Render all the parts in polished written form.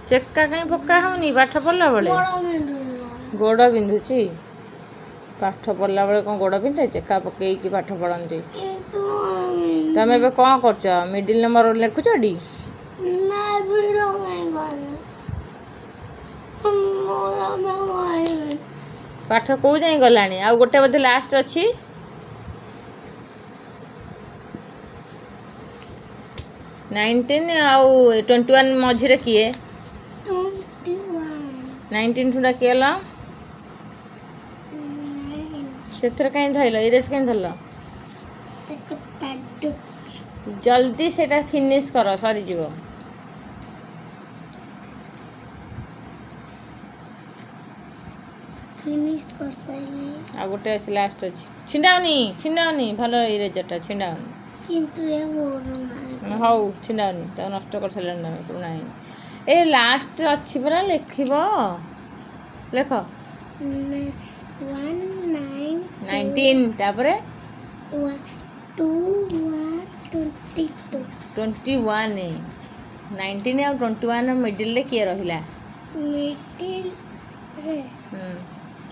चेका कहीं पक्का होनी पाठ पढ़ला बेले गोड़ बिंधुची पाठ पढ़ला बेले कौन गोड़ बिंधे चेका पकईकी पाठ पढ़ती तुम ए कौन कर मिडिल नंबर लिखुच डी पाठ कौ जाए गला आ गोटे बोधे लास्ट अच्छी 19 आउ 21 मझे किए 19 ठुटा किए से कहीं धरल इरेज कहीं धरल जल्दी से फिनिश कर सरी जीव आ गोटे अच्छे लास्ट अच्छी छिंडाऊनी भल इरेजरटा छिंडाऊनी हौ छिंडाऊनी तो नष्ट कर सारे पुराना ए लास्ट अच्छी परा लिख लेख 19 तापर 21 19 आ 21 मिडिल रे किए रहिला मिडिल रे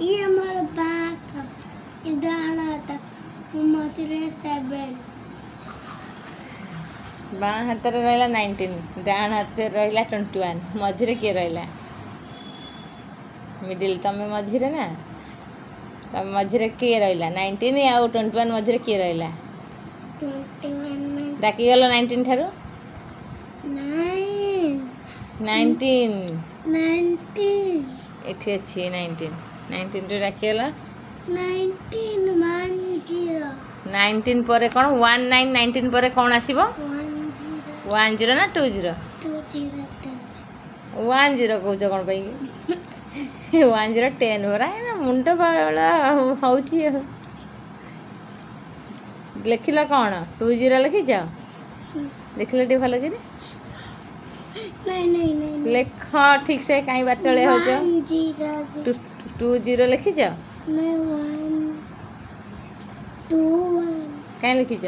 ये हमारा बात था इधर था मझे 7 बाँ हाथ में रहा 19 डाण हाथ रहा 21 मझे किए रहा मिडिल तुम मझे ना तुम मझे किए रहा 19 आउ 21 मझे किए रहा 21 डाकीगल 19 ठारू 19 एठी अच्छी 19 रे डाकीगल 19 पर कौन 19 पर कौन आसीबो 10 ना 20 10 कौच कौन पाई 10 10 होरा ना मुंड पागला होची लिखिल कौन 20 लिखिच देखिल टे भल कि लेख ठीक से कहीं बाचले हो 20 लिखिच कहीं लिखिच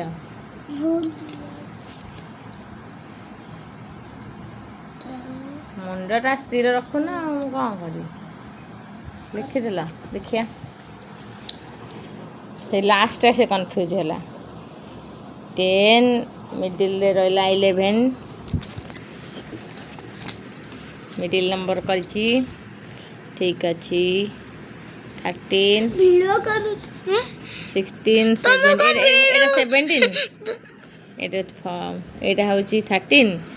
मुंडटा स्थिर रखुना कौन कर लिखिदेल देखिया लास्ट से कन्फ्यूज है 10 मिडिल रहा 11 मिडिल नंबर कर ठीक अच्छी 13 16 17 17 एटा हूँ 13